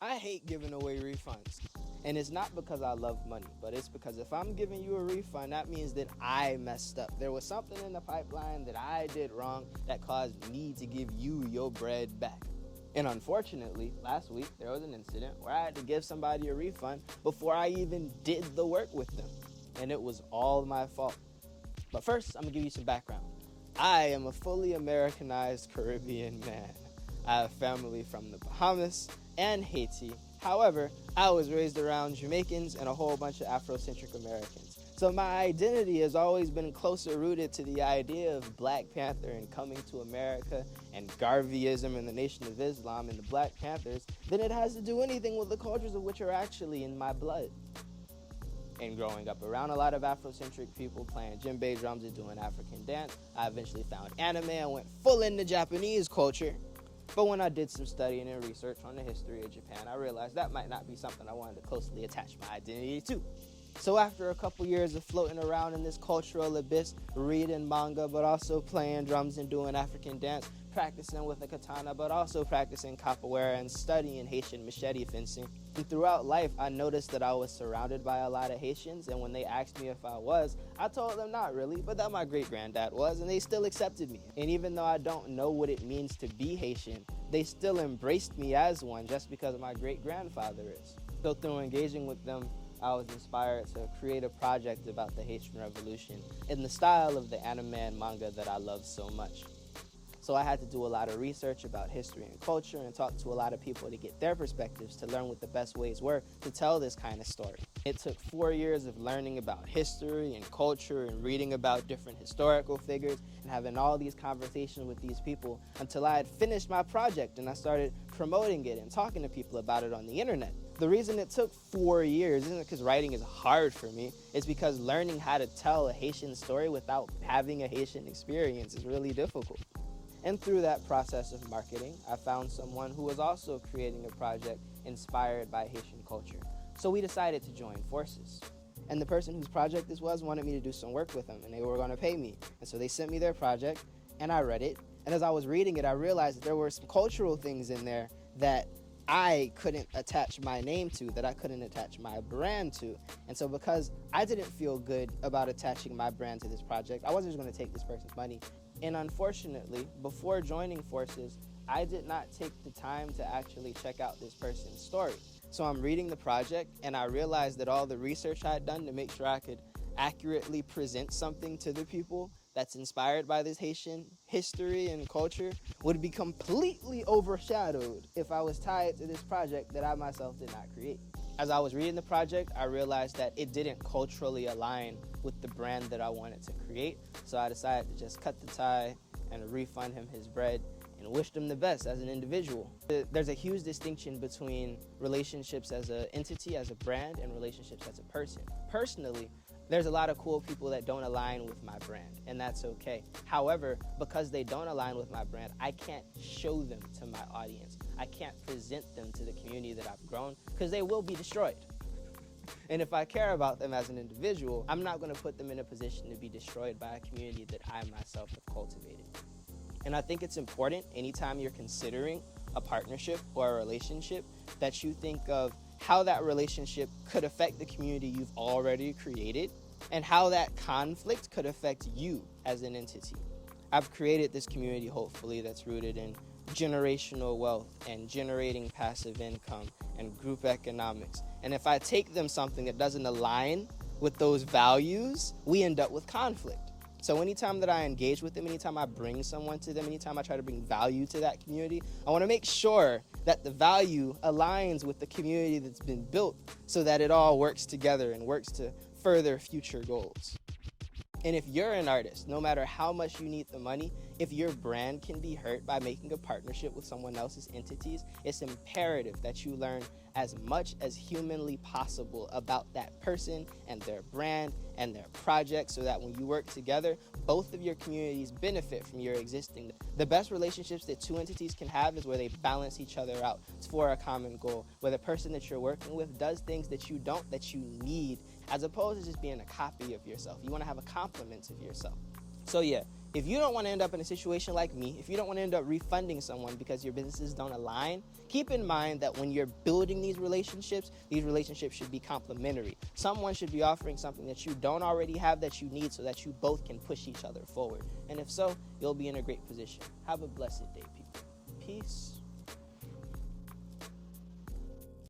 I hate giving away refunds. And it's not because I love money, but it's because if I'm giving you a refund, that means that I messed up. There was something in the pipeline that I did wrong that caused me to give you your bread back. And unfortunately, last week, there was an incident where I had to give somebody a refund before I even did the work with them. And it was all my fault. But first, I'm gonna give you some background. I am a fully Americanized Caribbean man. I have family from the Bahamas and Haiti. However, I was raised around Jamaicans and a whole bunch of Afrocentric Americans. So my identity has always been closer rooted to the idea of Black Panther and coming to America and Garveyism and the Nation of Islam and the Black Panthers than it has to do anything with the cultures of which are actually in my blood. And growing up around a lot of Afrocentric people playing djembe drums and doing African dance, I eventually found anime and went full into Japanese culture. But when I did some studying and research on the history of Japan, I realized that might not be something I wanted to closely attach my identity to. So after a couple years of floating around in this cultural abyss, reading manga, but also playing drums and doing African dance, practicing with a katana, but also practicing capoeira and studying Haitian machete fencing. And throughout life, I noticed that I was surrounded by a lot of Haitians, and when they asked me if I was, I told them not really, but that my great-granddad was, and they still accepted me. And even though I don't know what it means to be Haitian, they still embraced me as one just because my great-grandfather is. So through engaging with them, I was inspired to create a project about the Haitian Revolution in the style of the anime and manga that I love so much. So I had to do a lot of research about history and culture and talk to a lot of people to get their perspectives to learn what the best ways were to tell this kind of story. It took 4 years of learning about history and culture and reading about different historical figures and having all these conversations with these people until I had finished my project and I started promoting it and talking to people about it on the internet. The reason it took 4 years isn't because writing is hard for me, it's because learning how to tell a Haitian story without having a Haitian experience is really difficult. And through that process of marketing, I found someone who was also creating a project inspired by Haitian culture. So we decided to join forces. And the person whose project this was wanted me to do some work with them, and they were going to pay me. And so they sent me their project, and I read it. And as I was reading it, I realized that there were some cultural things in there that I couldn't attach my name to, that I couldn't attach my brand to. And so because I didn't feel good about attaching my brand to this project, I wasn't just going to take this person's money. And unfortunately, before joining forces, I did not take the time to actually check out this person's story. So I'm reading the project and I realized that all the research I had done to make sure I could accurately present something to the people that's inspired by this Haitian history and culture would be completely overshadowed if I was tied to this project that I myself did not create. As I was reading the project, I realized that it didn't culturally align with the brand that I wanted to create, so I decided to just cut the tie and refund him his bread and wished him the best as an individual. There's a huge distinction between relationships as an entity, as a brand, and relationships as a person. Personally, there's a lot of cool people that don't align with my brand, and that's okay. However, because they don't align with my brand, I can't show them to my audience. I can't present them to the community that I've grown, because they will be destroyed. And if I care about them as an individual, I'm not going to put them in a position to be destroyed by a community that I myself have cultivated. And I think it's important anytime you're considering a partnership or a relationship that you think of how that relationship could affect the community you've already created and how that conflict could affect you as an entity. I've created this community, hopefully, that's rooted in generational wealth and generating passive income and group economics. And if I take them something that doesn't align with those values, we end up with conflict. So anytime that I engage with them, anytime I bring someone to them, anytime I try to bring value to that community, I want to make sure that the value aligns with the community that's been built so that it all works together and works to further future goals. And if you're an artist, no matter how much you need the money, if your brand can be hurt by making a partnership with someone else's entities, it's imperative that you learn as much as humanly possible about that person and their brand and their project so that when you work together, both of your communities benefit from your existing. The best relationships that two entities can have is where they balance each other out for a common goal, where the person that you're working with does things that you don't, that you need, as opposed to just being a copy of yourself. You want to have a complement of yourself. So yeah, If you don't want to end up in a situation like me, if you don't want to end up refunding someone because your businesses don't align, keep in mind that when you're building these relationships should be complementary. Someone should be offering something that you don't already have that you need so that you both can push each other forward. And if so, you'll be in a great position. Have a blessed day, people. Peace.